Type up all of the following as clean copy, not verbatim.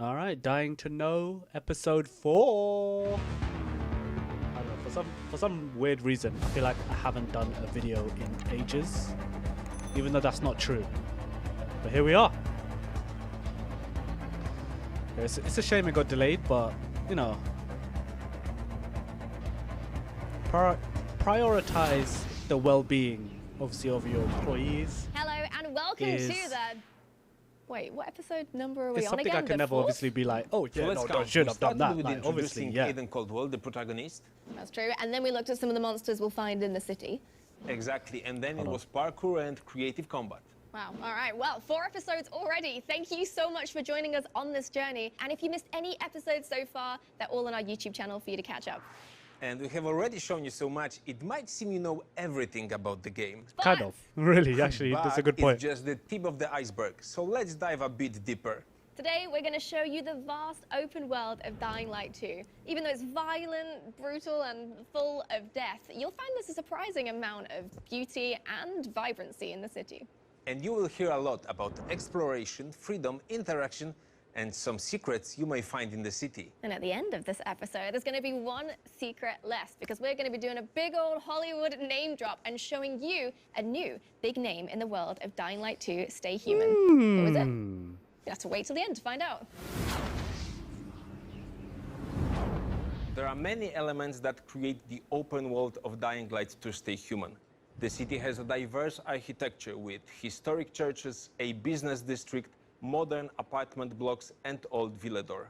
All right, Dying to Know, episode 4. I don't know, for some weird reason, I feel like I haven't done a video in ages, even though that's not true. But here we are. It's a shame it got delayed, but you know, prioritize the well-being, obviously, of your employees. Hello and welcome to the... Wait, what episode number are we It's on something again? I can never obviously be like, oh yeah, no, I should have done that. With Like, obviously, introducing yeah. Aiden Caldwell, the protagonist. That's true. And then we looked at some of the monsters we'll find in the city. Exactly, and then it was parkour and creative combat. Wow. All right. Well, 4 episodes already. Thank you so much for joining us on this journey. And if you missed any episodes so far, they're all on our YouTube channel for you to catch up. And we have already shown you so much, it might seem you know everything about the game. Kind of. Really, actually, that's a good point. It's just the tip of the iceberg. So let's dive a bit deeper. Today, we're going to show you the vast open world of Dying Light 2. Even though it's violent, brutal, and full of death, you'll find there's a surprising amount of beauty and vibrancy in the city. And you will hear a lot about exploration, freedom, interaction, and some secrets you may find in the city. And at the end of this episode, there's going to be one secret less, because we're going to be doing a big old Hollywood name drop and showing you a new big name in the world of Dying Light 2, Stay Human. Who is it? You have to wait till the end to find out. There are many elements that create the open world of Dying Light to Stay Human. The city has a diverse architecture with historic churches, a business district, modern apartment blocks, and old villador.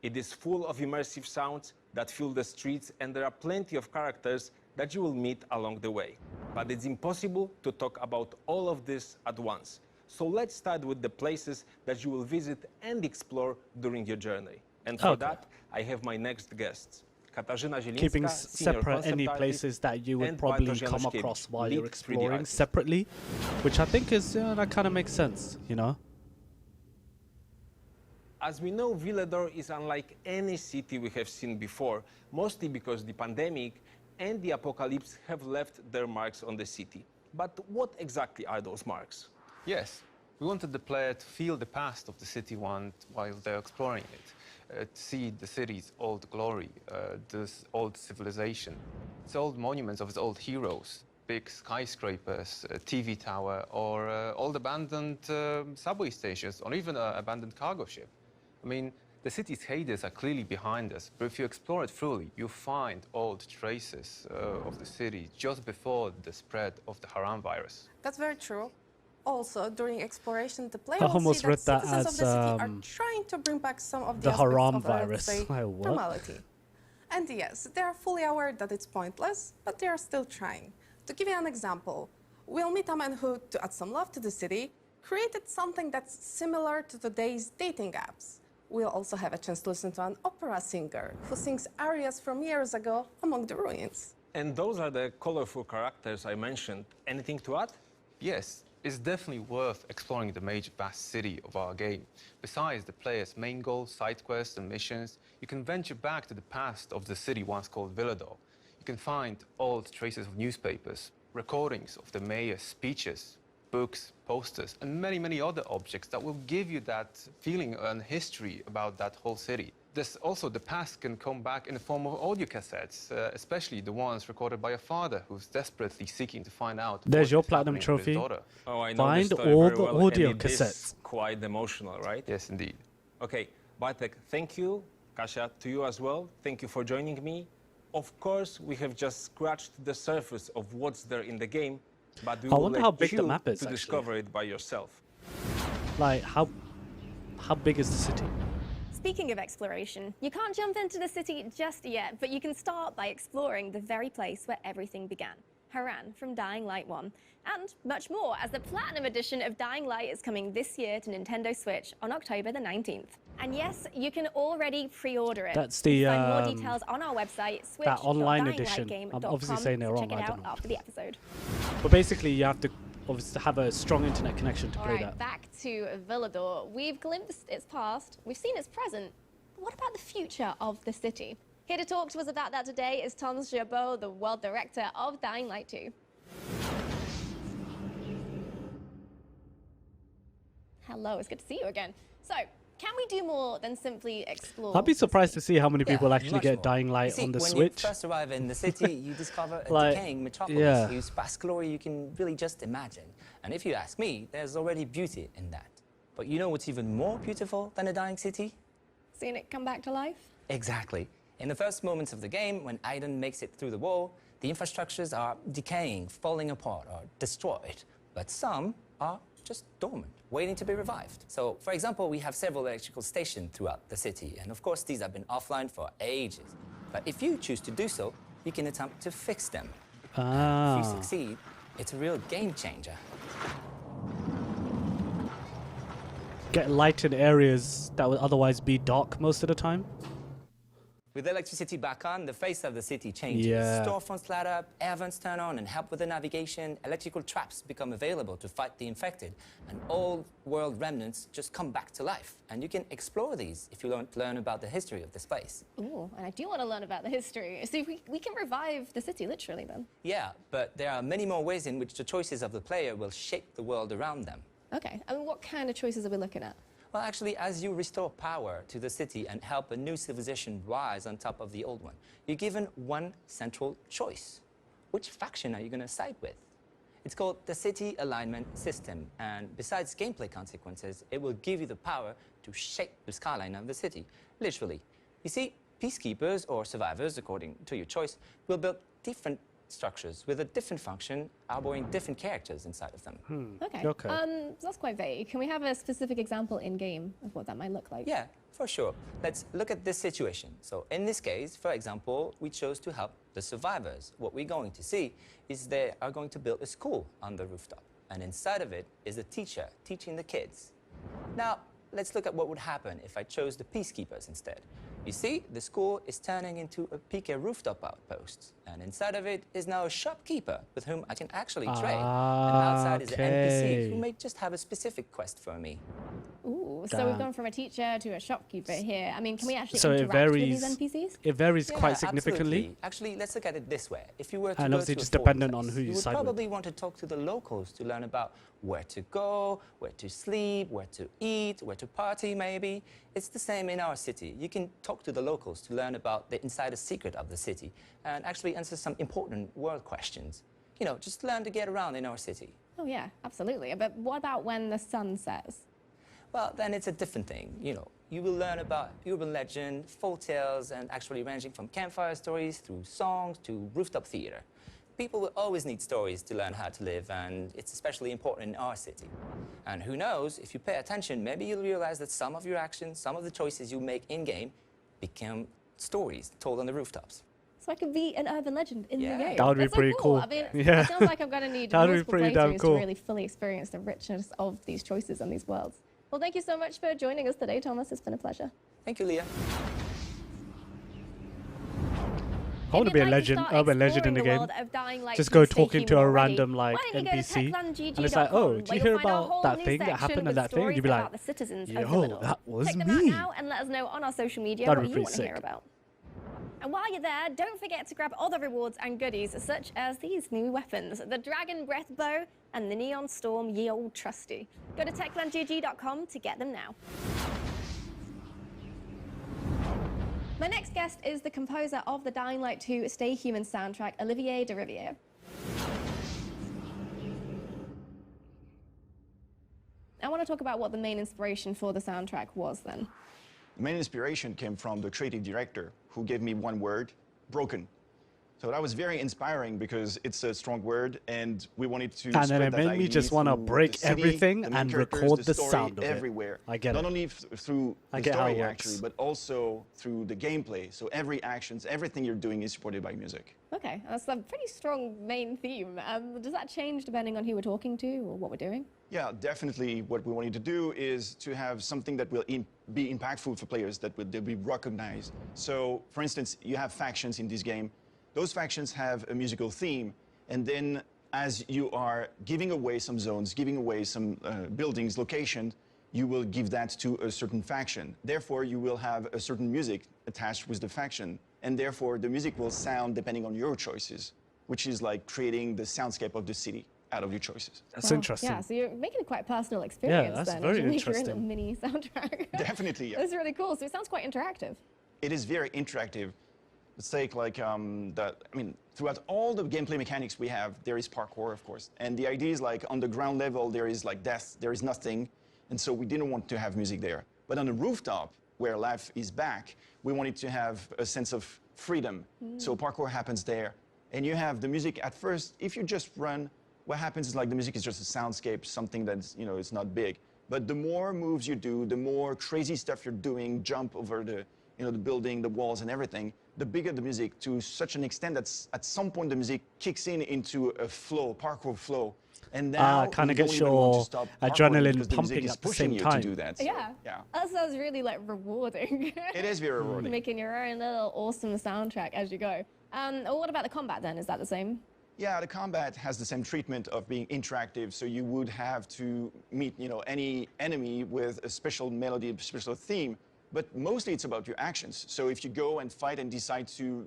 It is full of immersive sounds that fill the streets, and there are plenty of characters that you will meet along the way. But it's impossible to talk about all of this at once. So let's start with the places that you will visit and explore during your journey. And for that, I have my next guests. Keeping separate any places that you would probably come across while you're exploring separately, which I think is, that kind of makes sense, you know? As we know, Villador is unlike any city we have seen before, mostly because the pandemic and the apocalypse have left their marks on the city. But what exactly are those marks? Yes, we wanted the player to feel the past of the city while they're exploring it, to see the city's old glory, this old civilization, its old monuments of its old heroes, big skyscrapers, a TV tower, or old abandoned subway stations, or even an abandoned cargo ship. I mean, the city's heydays are clearly behind us, but if you explore it fully, you'll find old traces of the city just before the spread of the Harran virus. That's very true. Also, during exploration, the player I will almost see read that that citizens of the as, city are trying to bring back some of the the Harran aspects virus. of, let's say, What? normality. And yes, they are fully aware that it's pointless, but they are still trying. To give you an example, we'll meet a man who, to add some love to the city, created something that's similar to today's dating apps. We'll also have a chance to listen to an opera singer who sings arias from years ago among the ruins. And those are the colorful characters I mentioned. Anything to add? Yes, it's definitely worth exploring the major vast city of our game. Besides the player's main goals, side quests, and missions, you can venture back to the past of the city once called Villador. You can find old traces of newspapers, recordings of the mayor's speeches, books, posters, and many, many other objects that will give you that feeling and history about that whole city. There's also the past can come back in the form of audio cassettes, especially the ones recorded by a father who's desperately seeking to find out. There's your what's platinum happening with his trophy. daughter. Oh, I know Find this story all very the well, audio and it is cassettes. quite emotional, right? Yes, indeed. Okay, Bartek, thank you. Kasia, to you as well. Thank you for joining me. Of course, we have just scratched the surface of what's there in the game, but we I will wonder let how big the you map is, to actually. discover it by yourself. Like, how big is the city? Speaking of exploration, you can't jump into the city just yet, but you can start by exploring the very place where everything began, Harran from Dying Light 1, and much more, as the Platinum Edition of Dying Light is coming this year to Nintendo Switch on October the 19th. And yes, you can already pre-order it. That's the, You can find more details on our website, that online edition. I'm obviously saying they're wrong, Check it I don't out know. after the episode. But basically, you have to obviously have a strong internet connection to All play right, that. back to Villador. We've glimpsed its past, we've seen its present. But what about the future of the city? Here to talk to us about that today is Tom Jabot, the world director of Dying Light 2. Hello, it's good to see you again. So, can we do more than simply explore? I'd be surprised to see how many Yeah, people actually much get more. Dying You Light see, on the when Switch. you first arrive in the city, you discover a Like, decaying metropolis yeah. whose vast glory you can really just imagine. And if you ask me, there's already beauty in that. But you know what's even more beautiful than a dying city? Seeing it come back to life? Exactly. In the first moments of the game, when Aiden makes it through the wall, the infrastructures are decaying, falling apart, or destroyed. But some are just dormant, waiting to be revived. So, for example, we have several electrical stations throughout the city, and of course these have been offline for ages. But if you choose to do so, you can attempt to fix them. If you Ah. succeed, it's a real game changer. Get light in areas that would otherwise be dark most of the time. With electricity back on, the face of the city changes. Yeah. Storefronts light up, air vents turn on and help with the navigation, electrical traps become available to fight the infected, and old world remnants just come back to life. And you can explore these if you learn about the history of this place. Ooh, and I do want to learn about the history. So we can revive the city, literally, then. Yeah, but there are many more ways in which the choices of the player will shape the world around them. Okay, I mean, what kind of choices are we looking at? Well, actually, as you restore power to the city and help a new civilization rise on top of the old one, you're given one central choice. Which faction are you going to side with? It's called the City Alignment System, and besides gameplay consequences, it will give you the power to shape the skyline of the city, literally. You see, peacekeepers or survivors, according to your choice, will build different structures with a different function, harboring different characters inside of them. Okay. Okay. So that's quite vague. Can we have a specific example in-game of what that might look like? Yeah, for sure. Let's look at this situation. So in this case, for example, we chose to help the survivors. What we're going to see is they are going to build a school on the rooftop. And inside of it is a teacher teaching the kids. Now, let's look at what would happen if I chose the peacekeepers instead. You see, the school is turning into a PK rooftop outpost. And inside of it is now a shopkeeper with whom I can actually trade. And outside is an NPC who may just have a specific quest for me. Ooh, so Damn. we've gone from a teacher to a shopkeeper here. I mean, can we actually So it interact with these varies. NPCs? It varies Yeah, quite significantly. absolutely. Actually, let's look at it this way. If you were to And go obviously to a just foreign dependent on place, who you would side with. probably want to talk to the locals to learn about where to go, where to sleep, where to eat, where to party maybe. It's the same in our city. You can talk to the locals to learn about the insider secret of the city and actually answer some important world questions. You know, just learn to get around in our city. Oh yeah, absolutely. But what about when the sun sets? Well, then it's a different thing. You know, you will learn about urban legend, folk tales, and actually ranging from campfire stories through songs to rooftop theater. People will always need stories to learn how to live, and it's especially important in our city. And who knows, if you pay attention, maybe you'll realize that some of your actions, some of the choices you make in-game become stories told on the rooftops. So I could be an urban legend in Yeah. the game. That would be That's so pretty cool. I mean, Yeah. it sounds like I'm going to need That would be multiple pretty damn playthroughs cool. to really fully experience the richness of these choices and these worlds. Well, thank you so much for joining us today, Thomas. It's been a pleasure. Thank you, Leah. I want to If be you'd a like to legend, start urban legend in the exploring game. world of Dying Light Just to go stay talking to human a already, random like why don't you go to NPC, techlandgg.com, and it's like, oh, where did you you'll hear find a about whole that new thing that section happened with and that thing? stories You'd be like, about the citizens of yo, Villador. that was Check them out me. now and let us know on our social media That'd what be you pretty want to hear sick. about. And while you're there, don't forget to grab other rewards and goodies, such as these new weapons, the Dragon Breath Bow and the Neon Storm Ye Old Trusty. Go to techlandgg.com to get them now. My next guest is the composer of the Dying Light 2 Stay Human soundtrack, Olivier de Riviere. I want to talk about what the main inspiration for the soundtrack was then. The main inspiration came from the creative director, who gave me one word: broken. So that was very inspiring because it's a strong word, and we wanted to. And then spread it that made me idea just wanna through break the city, everything the main and characters, record the story sound of it. everywhere. I get Not it. only through I the get how it story works. actually, but also through the gameplay. So every actions, everything you're doing is supported by music. Okay, that's a pretty strong main theme. Does that change depending on who we're talking to or what we're doing? Yeah, definitely. What we wanted to do is to have something that will be impactful for players, that will be recognized. So, for instance, you have factions in this game. Those factions have a musical theme, and then as you are giving away some zones, giving away some buildings, location, you will give that to a certain faction. Therefore, you will have a certain music attached with the faction, and therefore the music will sound depending on your choices, which is like creating the soundscape of the city. out of your choices. That's Well, interesting. Yeah, so you're making it quite a personal experience that's then. very You make your own interesting. mini soundtrack. Definitely, yeah. That's really cool. So it sounds quite interactive. It is very interactive. Let's take like throughout all the gameplay mechanics we have, there is parkour, of course. And the idea is like on the ground level, there is like death, there is nothing. And so we didn't want to have music there. But on the rooftop, where life is back, we wanted to have a sense of freedom. So parkour happens there. And you have the music at first, if you just run, what happens is like the music is just a soundscape, something that's, it's not big. But the more moves you do, the more crazy stuff you're doing, jump over the building, the walls and everything, the bigger the music, to such an extent that at some point the music kicks into a flow, parkour flow. And now kind of you gets don't even want to your stop adrenaline parkouring because the music pumping is at the pushing same you time. to do that. Yeah. Yeah. That sounds really like rewarding. It is very rewarding. Making your own little awesome soundtrack as you go. What about the combat then? Is that the same? Yeah, the combat has the same treatment of being interactive, so you would have to meet, any enemy with a special melody, a special theme, but mostly it's about your actions. So if you go and fight and decide to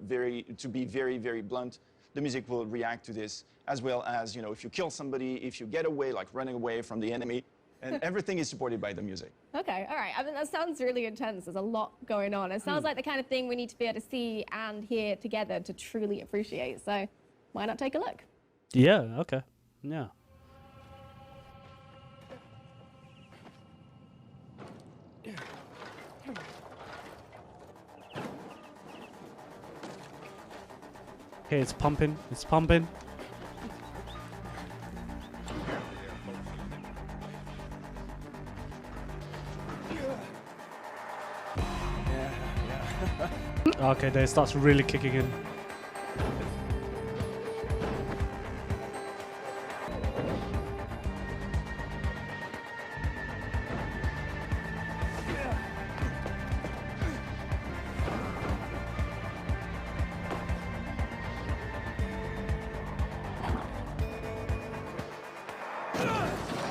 be very, very blunt, the music will react to this, as well as, if you kill somebody, if you get away, like running away from the enemy, and everything is supported by the music. Okay, all right. I mean, that sounds really intense. There's a lot going on. It sounds like the kind of thing we need to be able to see and hear together to truly appreciate. So why not take a look? Yeah, okay. Yeah. Okay, it's pumping. It's pumping. Okay, then it starts really kicking in.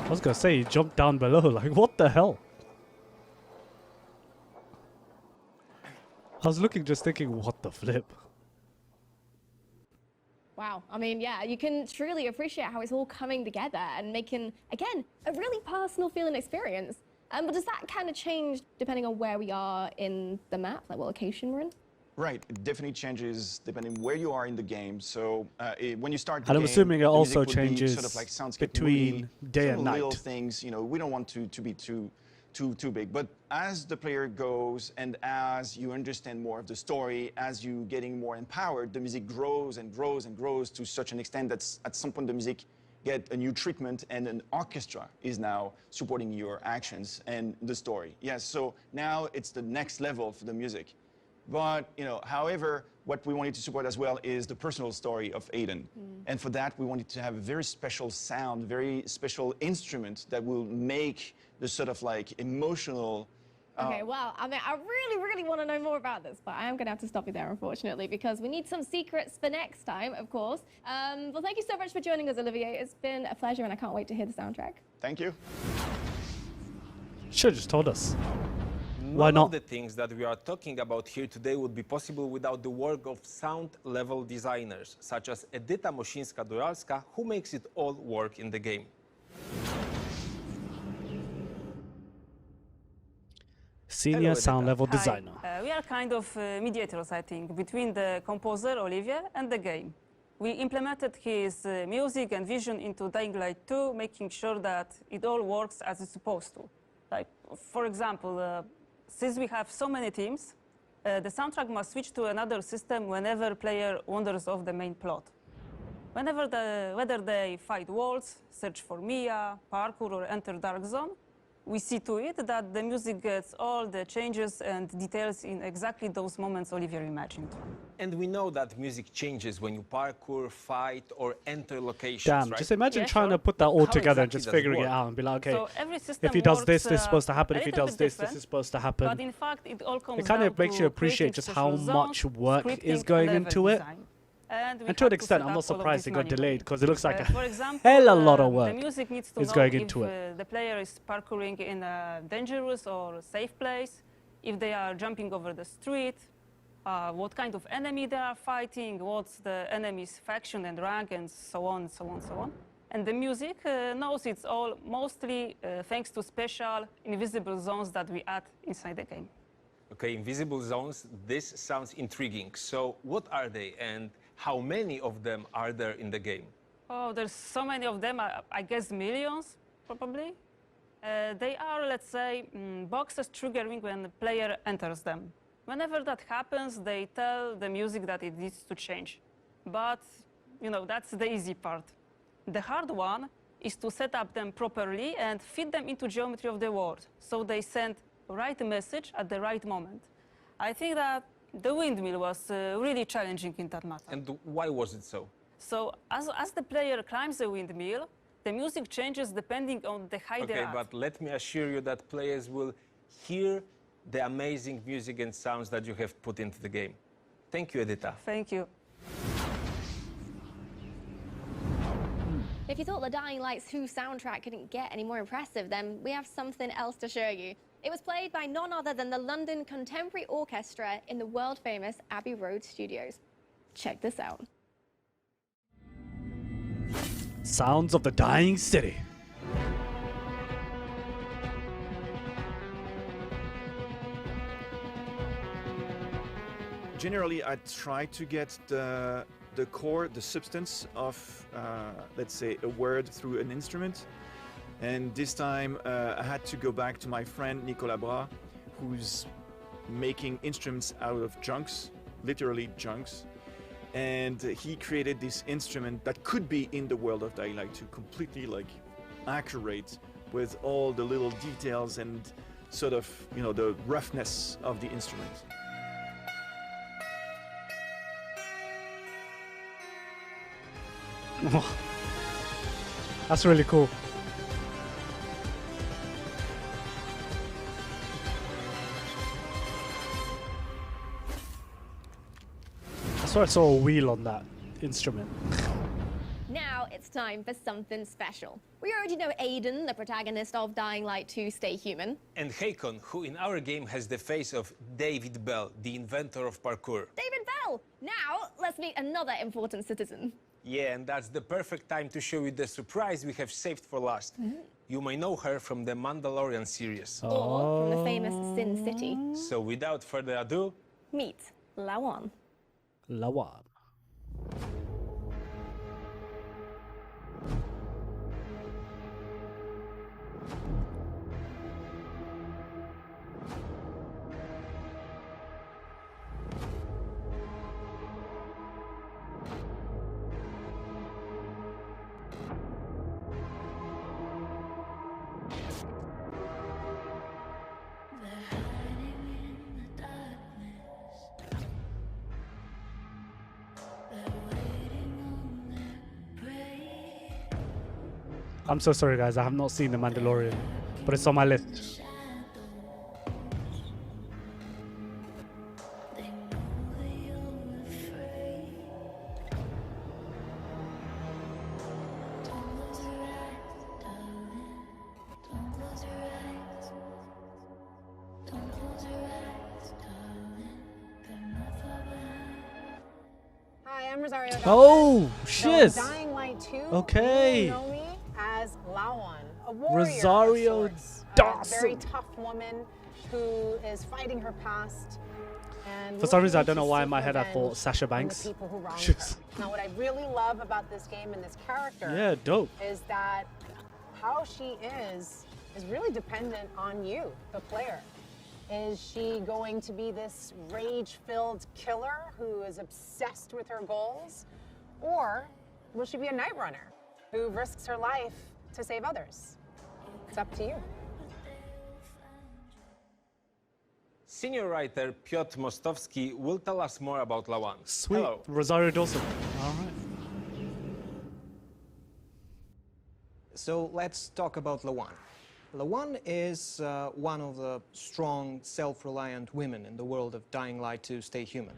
I was gonna say, he jumped down below, like, what the hell? I was looking, just thinking, what the flip? Wow. I mean, yeah, you can truly appreciate how it's all coming together and making, again, a really personal feeling experience. But does that kind of change depending on where we are in the map, like what location we're in? Right, it definitely changes depending where you are in the game. So when you start the And I'm game, assuming it the also music would be changes sort of like soundscape between moody, day sort and of little night. things, we don't want to be too big. But as the player goes and as you understand more of the story, as you getting more empowered, the music grows and grows and grows to such an extent that at some point the music get a new treatment and an orchestra is now supporting your actions and the story. Yes, so now it's the next level for the music. But, however, what we wanted to support as well is the personal story of Aiden. And for that, we wanted to have a very special sound, very special instrument that will make the sort of like emotional. Okay, well, I mean, I really, really want to know more about this, but I am going to have to stop you there, unfortunately, because we need some secrets for next time, of course. Well, thank you so much for joining us, Olivier. It's been a pleasure, and I can't wait to hear the soundtrack. Thank you. Should have just told us. Why None not? of the things that we are talking about here today would be possible without the work of sound-level designers, such as Edyta Mosińska-Duralska, who makes it all work in the game. Senior Hello, sound Edyta. level Hi. designer. We are kind of mediators, I think, between the composer, Olivier, and the game. We implemented his music and vision into Dying Light 2, making sure that it all works as it's supposed to. Like, for example, since we have so many teams, the soundtrack must switch to another system whenever player wanders off the main plot. Whether they fight walls, search for Mia, parkour, or enter Dark Zone, we see to it that the music gets all the changes and details in exactly those moments Olivier imagined. And we know that music changes when you parkour, fight, or enter locations, Damn, right? just imagine Yeah, trying to sure. put that all How together and exactly just does it figuring it work? out and be like, okay, So every system if he does works, this, this is supposed to happen. a If he little does bit this, this different, is supposed to But happen. in fact, it all comes It kind down of makes to you appreciate creating just how special much zones, work is scripting, going and into level it. design. And, we And to an had to extent, set I'm up not all of surprised this it got manually. delayed because it looks like For a example, hell a lot of work the music needs to is know going if into it. the player is parkouring in a dangerous or safe place, if they are jumping over the street, what kind of enemy they are fighting, what's the enemy's faction and rank, and so on, so on, so on. And the music knows it's all mostly thanks to special invisible zones that we add inside the game. Okay, invisible zones, this sounds intriguing. So what are they and how many of them are there in the game? Oh, there's so many of them, I guess millions, probably. They are, let's say, boxes triggering when the player enters them. Whenever that happens, they tell the music that it needs to change. But, you know, that's the easy part. The hard one is to set up them properly and fit them into geometry of the world, so they send the right message at the right moment. I think that the windmill was really challenging in that matter. And why was it so? So as the player climbs the windmill, the music changes depending on the height they're Okay, at. but let me assure you that players will hear the amazing music and sounds that you have put into the game. Thank you, Edita. Thank you. If you thought the Dying Light 2 soundtrack couldn't get any more impressive, then we have something else to show you. It was played by none other than the London Contemporary Orchestra in the world-famous Abbey Road Studios. Check this out. Sounds of the Dying City. Generally, I try to get the core, the substance of, let's say, a word through an instrument. And this time I had to go back to my friend Nicolas Bras, who's making instruments out of junks, literally junks. And he created this instrument that could be in the world of Dying Light 2, completely like accurate with all the little details and sort of, you know, the roughness of the instrument. That's really cool. I swear I saw a wheel on that instrument. Now it's time for something special. We already know Aiden, the protagonist of Dying Light 2 Stay Human. And Hakon, who in our game has the face of David Bell, the inventor of parkour. David Bell! Now let's meet another important citizen. Yeah, and that's the perfect time to show you the surprise we have saved for last. You may know her from the Mandalorian series. Or from the famous Sin City. So without further ado, Meet Lawan. Lawan. I'm so sorry, guys. I have not seen The Mandalorian, but it's on my list. Hi, I'm Rosario. Oh, shit. Dying Light 2. Okay. You know me as Lawan, a warrior. Rosario of sorts, Dawson. a very tough woman who is fighting her past. And For some reason, I don't know looking to why in my seek head I thought revenge Sasha on the Banks. people who wronged She's- her. Now, what I really love about this game and this character Yeah, dope. is that how she is really dependent on you, the player. Is she going to be this rage-filled killer who is obsessed with her goals? Or will she be a night runner who risks her life to save others? It's up to you. senior writer Piotr Mostowski will tell us more about Lawan. Sweet. Hello. Rosario Dawson. All right. So let's talk about Lawan. Lawan is one of the strong, self-reliant women in the world of Dying Light to Stay Human.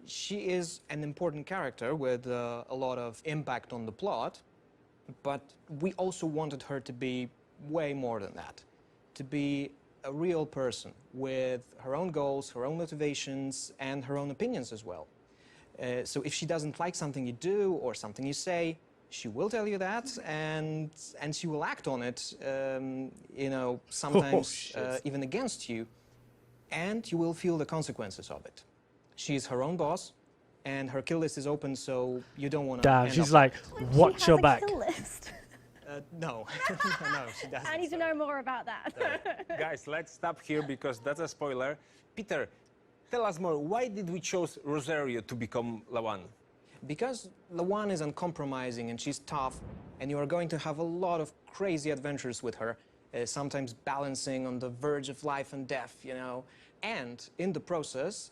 She is an important character with a lot of impact on the plot, but we also wanted her to be way more than that, to be a real person with her own goals, her own motivations, and her own opinions as well. So if she doesn't like something you do or something you say, She will tell you that, and she will act on it, you know, sometimes even against you, and you will feel the consequences of it. She's her own boss, and her kill list is open, so you don't want to. Damn, she's like, watch your back. Kill list. No, no, she doesn't. I need to know more about that. Guys, let's stop here because that's a spoiler. Peter, tell us more. Why did we choose Rosario to become Lawan? Because Lawan is uncompromising and she's tough, and you are going to have a lot of crazy adventures with her, sometimes balancing on the verge of life and death, you know. And in the process,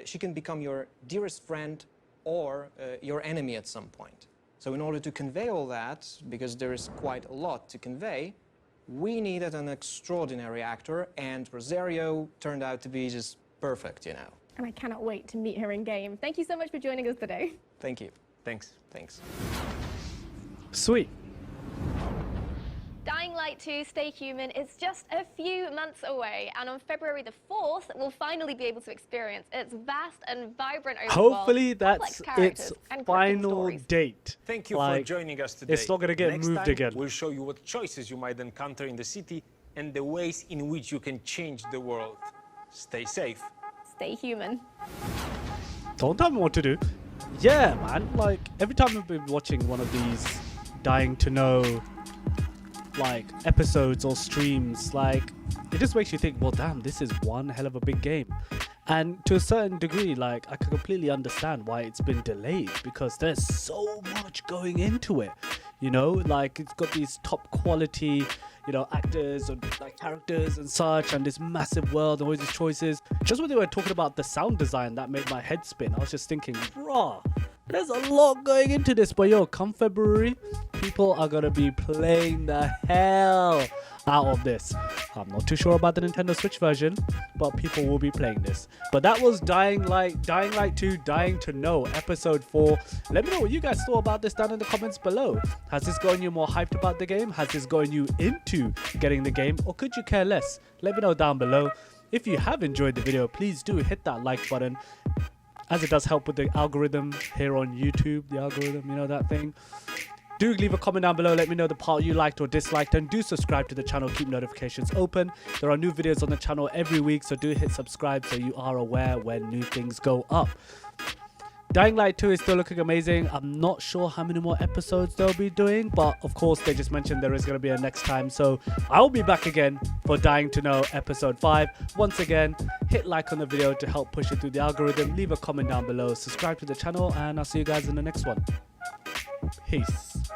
she can become your dearest friend or your enemy at some point. So in order to convey all that, because there is quite a lot to convey, we needed an extraordinary actor, and Rosario turned out to be just perfect, you know. And I cannot wait to meet her in game. Thank you so much for joining us today. Thank you. Thanks. Thanks. Sweet. Dying Light 2 Stay Human is just a few months away, and on February the 4th, we'll finally be able to experience its vast and vibrant open Hopefully world, that's complex characters, its and gripping final stories. date. Thank you Like, for joining us today. it's not gonna get Next moved time, again. We'll show you what choices you might encounter in the city and the ways in which you can change the world. Stay safe. Stay human. Don't tell me what to do. Yeah, man. Like, every time I've been watching one of these Dying to Know, like, episodes or streams, like, it just makes you think, well, damn, this is one hell of a big game. And to a certain degree, like, I can completely understand why it's been delayed, because there's so much going into it. You know, like, it's got these top quality, you know, actors and like characters and such, and this massive world and all these choices. Just when they were talking about the sound design, that made my head spin. I was just thinking, bruh, there's a lot going into this. But yo, come February, people are gonna be playing the hell out of this. I'm not too sure about the Nintendo Switch version, but people will be playing this. But that was Dying Light 2 Dying to Know episode 4. Let me know what you guys thought about this down in the comments below. Has this gotten you more hyped about the game? Has this gotten you into getting the game, or could you care less? Let me know down below. If you have enjoyed the video, please do hit that like button, as it does help with the algorithm here on YouTube. The algorithm, you know, that thing. Do leave a comment down below, let me know the part you liked or disliked, and do subscribe to the channel, keep notifications open. There are new videos on the channel every week, so do hit subscribe so you are aware when new things go up. Dying Light 2 is still looking amazing. I'm not sure how many more episodes they'll be doing, but of course they just mentioned there is going to be a next time, so I'll be back again for Dying to Know episode 5. Once again, hit like on the video to help push it through the algorithm, leave a comment down below, subscribe to the channel, and I'll see you guys in the next one. Peace.